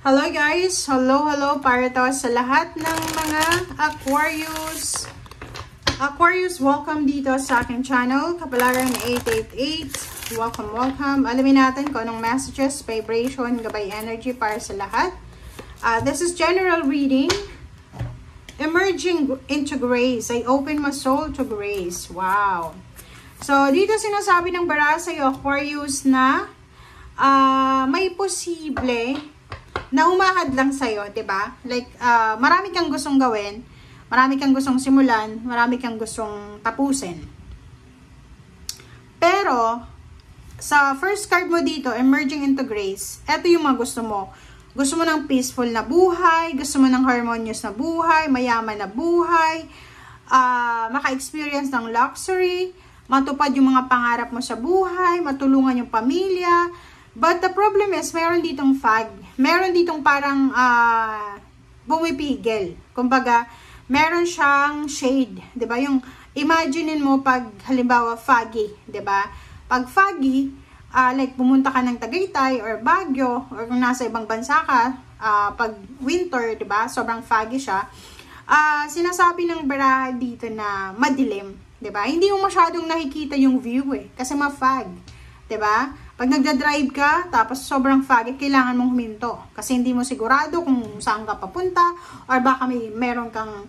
Hello guys! Hello para to sa lahat ng mga Aquarius. Aquarius, welcome dito sa aking channel, Kapalaran 888. Welcome. Alamin natin kung anong messages, vibration, gabay energy para sa lahat. This is general reading. Emerging into grace. I open my soul to grace. Wow! So, dito sinasabi ng bara sa'yo, Aquarius, na may posible na umahad lang sa'yo, diba? Like, marami kang gustong gawin, marami kang gustong simulan, marami kang gustong tapusin. Pero, sa first card mo dito, Emerging into Grace, eto yung mga gusto mo. Gusto mo ng peaceful na buhay, gusto mo ng harmonious na buhay, mayaman na buhay, maka-experience ng luxury, matupad yung mga pangarap mo sa buhay, matulungan yung pamilya. But the problem is, meron ditong fog. Meron ditong parang bumipigil. Kumbaga, meron siyang shade. 'Di ba? Yung imaginein mo pag halimbawa foggy, 'di ba? Pag foggy, like pumunta ka ng Tagaytay or Baguio or kung nasa ibang bansa ka, pag winter, 'di ba? Sobrang foggy siya. Sinasabi ng baraha dito na madilim, 'di ba? Hindi mo masyadong nakikita yung view kasi ma-fog, 'di ba? Pag nagda-drive ka, tapos sobrang foggy, kailangan mong huminto. Kasi hindi mo sigurado kung saan ka papunta, or baka meron kang,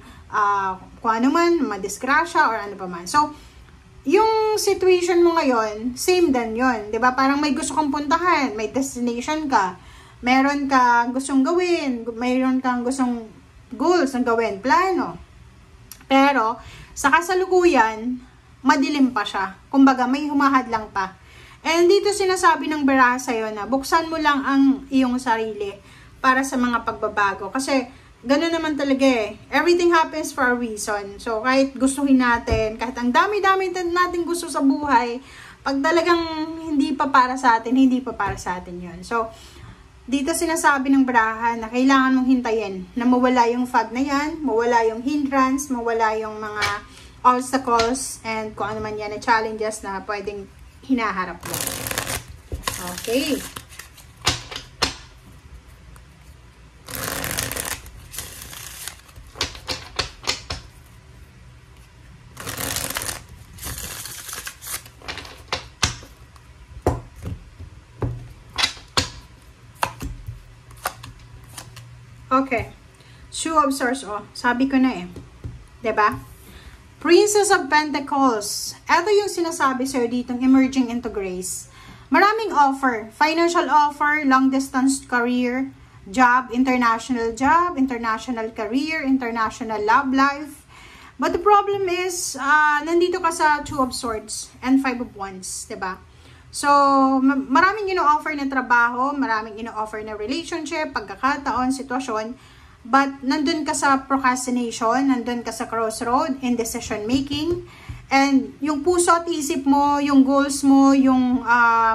kung ano man, madisgrasya, or ano pa man. So, yung situation mo ngayon, same din yun. Diba? Parang may gusto kang puntahan, may destination ka, meron kang gustong gawin, meron kang gustong goals na gawin, plano. Pero, sa kasalukuyan, madilim pa siya. Kumbaga, may humahad lang pa. And dito sinasabi ng baraha sa'yo na buksan mo lang ang iyong sarili para sa mga pagbabago. Kasi gano'n naman talaga Everything happens for a reason. So kahit gustuhin natin, kahit ang dami-dami natin gusto sa buhay, pag talagang hindi pa para sa atin yun. So dito sinasabi ng baraha na kailangan mong hintayin na mawala yung fog na yan, mawala yung hindrance, mawala yung mga obstacles, and kung ano man yan na challenges na pwedeng hinaharap mo. Okay. Okay. Two of Swords, sabi ko na 'di ba? Princess of Pentacles. Ito yung sinasabi sa'yo ditong Emerging into Grace. Maraming offer. Financial offer, long distance career, job, international career, international love life. But the problem is, nandito ka sa Two of Swords and Five of Wands, diba? So, maraming ino-offer na trabaho, maraming ino-offer na relationship, pagkakataon, sitwasyon. But, nandun ka sa procrastination, nandun ka sa crossroad, indecision making, and yung puso at isip mo, yung goals mo, yung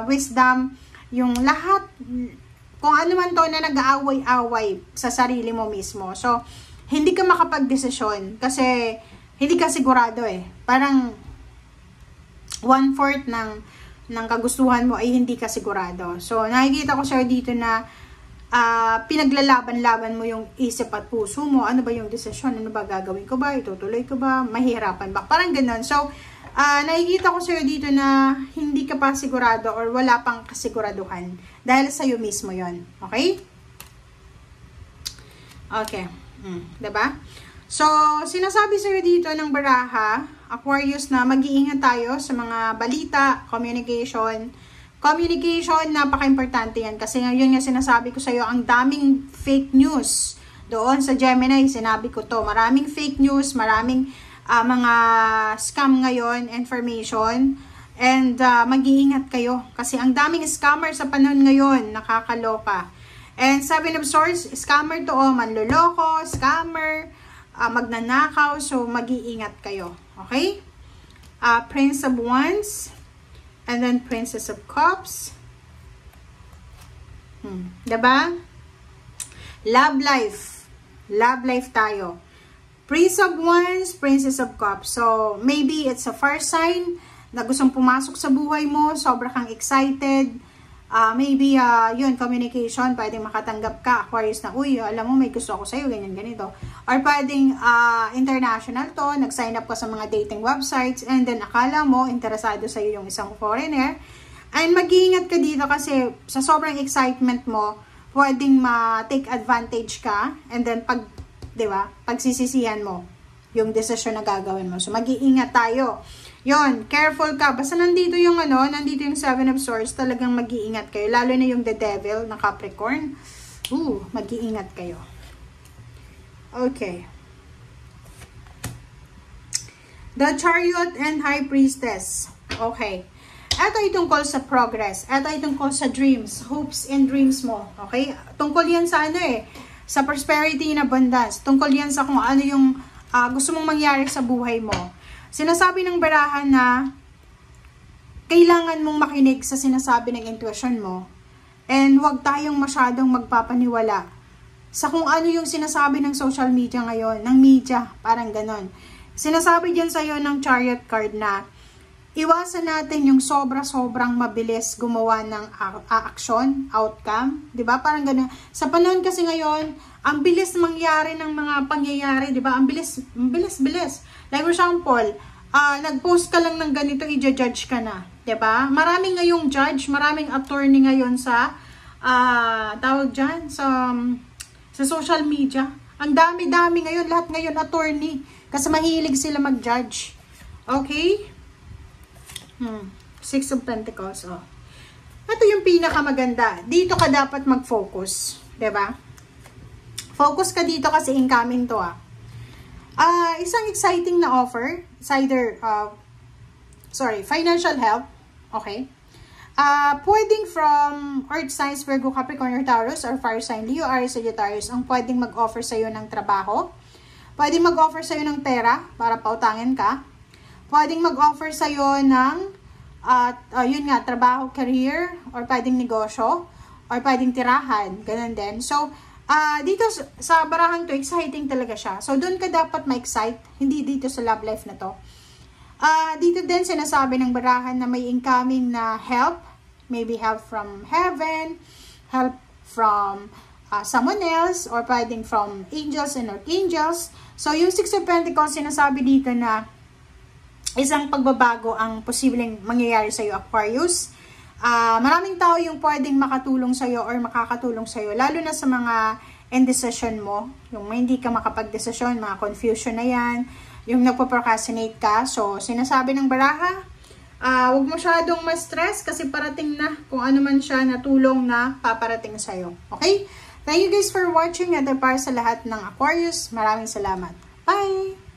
wisdom, yung lahat, kung ano man to na nag-aaway-away sa sarili mo mismo. So, hindi ka makapag-desisyon kasi hindi ka sigurado Parang 1/4 ng kagustuhan mo ay hindi ka sigurado. So, nakikita ko sir dito na pinaglalaban-laban mo yung isip at puso mo. Ano ba yung desisyon? Ano ba gagawin ko ba? Itutuloy ko ba? Mahihirapan ba? Parang ganun. So, nakikita ko sa'yo dito na hindi ka pa sigurado or wala pang kasiguraduhan. Dahil sa'yo mismo yon. Okay? Okay. Diba? So, sinasabi sa'yo dito ng baraha, Aquarius, na mag-iingat tayo sa mga balita, communication, napaka-importante yan. Kasi yun nga sinasabi ko sa'yo, ang daming fake news. Doon sa Gemini, sinabi ko to. Maraming fake news, maraming mga scam ngayon, information. And mag-iingat kayo. Kasi ang daming scammer sa panahon ngayon, nakakaloka. And Seven of Swords, scammer to manloloko, scammer, magnanakaw. So, mag-iingat kayo. Okay? Prince of Wands. And then, Princess of Cups. Diba? Love life. Love life tayo. Prince of Wands, Princess of Cups. So, maybe it's a first sign na gustong pumasok sa buhay mo. Sobra kang excited. Maybe, yun, communication, pwedeng makatanggap ka, Aquarius, na, uy, alam mo, may gusto ako sa'yo, ganyan, ganito. Or pwedeng, international to, nag-sign up ka sa mga dating websites, and then, akala mo, interesado sa'yo yung isang foreigner. And mag-iingat ka dito kasi, sa sobrang excitement mo, pwedeng ma-take advantage ka, and then, diba, pagsisisihan mo, yung desisyon na gagawin mo. So, mag-iingat tayo. Yon, careful ka. Basta nandito yung nandito yung 7 of Swords, talagang mag-iingat kayo. Lalo na yung the Devil na Capricorn. Mag-iingat kayo. Okay. The Chariot and High Priestess. Okay. Ito ay tungkol sa progress. Ito ay tungkol sa dreams, hopes and dreams mo. Okay? Tungkol yan sa sa prosperity and abundance. Tungkol yan sa kung ano yung gusto mong mangyari sa buhay mo. Sinasabi ng barahan na kailangan mong makinig sa sinasabi ng intuition mo. And huwag tayong masyadong magpapaniwala sa kung ano yung sinasabi ng social media ngayon, ng media, parang ganon. Sinasabi dyan sa'yo ng Chariot card na iwasan natin yung sobra-sobrang mabilis gumawa ng action, outcome, 'di ba? Parang gano'n. Sa panahon kasi ngayon, ang bilis mangyari ng mga pangyayari, 'di ba? Ang bilis. Like for example, nag-post ka lang ng ganito, i-judge ka na, 'di ba? Maraming ngayong judge, maraming attorney ngayon sa tawag diyan sa social media. Ang dami-dami ngayon, lahat ngayon attorney kasi mahilig sila mag-judge. Okay? 6 of Pentacles, Ito yung pinakamaganda. Dito ka dapat mag-focus. 'Di ba? Focus ka dito kasi incoming to, isang exciting na offer. It's either, financial help. Okay? Pwedeng from Earth signs, Virgo, Capricorn, or Taurus, or Fire sign, Leo, Aries, Sagittarius, ang pwedeng mag-offer sa'yo ng trabaho. Pwedeng mag-offer sa'yo ng pera para pautangin ka. Pwedeng mag-offer sa'yo ng, trabaho, career, or pwedeng negosyo, or pwedeng tirahan, ganun din. So, dito sa barahan to, exciting talaga siya. So, doon ka dapat ma-excite, hindi dito sa love life na to. Dito din sinasabi ng barahan na may incoming na help, maybe help from heaven, help from someone else, or pwedeng from angels and archangels. So, yung 6 of Pentacles, sinasabi dito na isang pagbabago ang posibleng mangyayari sa iyo, Aquarius. Maraming tao yung pwedeng makatulong sa iyo or makakatulong sa iyo, lalo na sa mga indecision mo, yung hindi ka makapag-desisyon, mga confusion na yan, yung nagpo-procrastinate ka. So, sinasabi ng baraha, huwag masyadong ma-stress kasi parating na kung ano man siya na tulong na paparating sa iyo. Okay? Thank you guys for watching. At para sa lahat ng Aquarius, maraming salamat. Bye!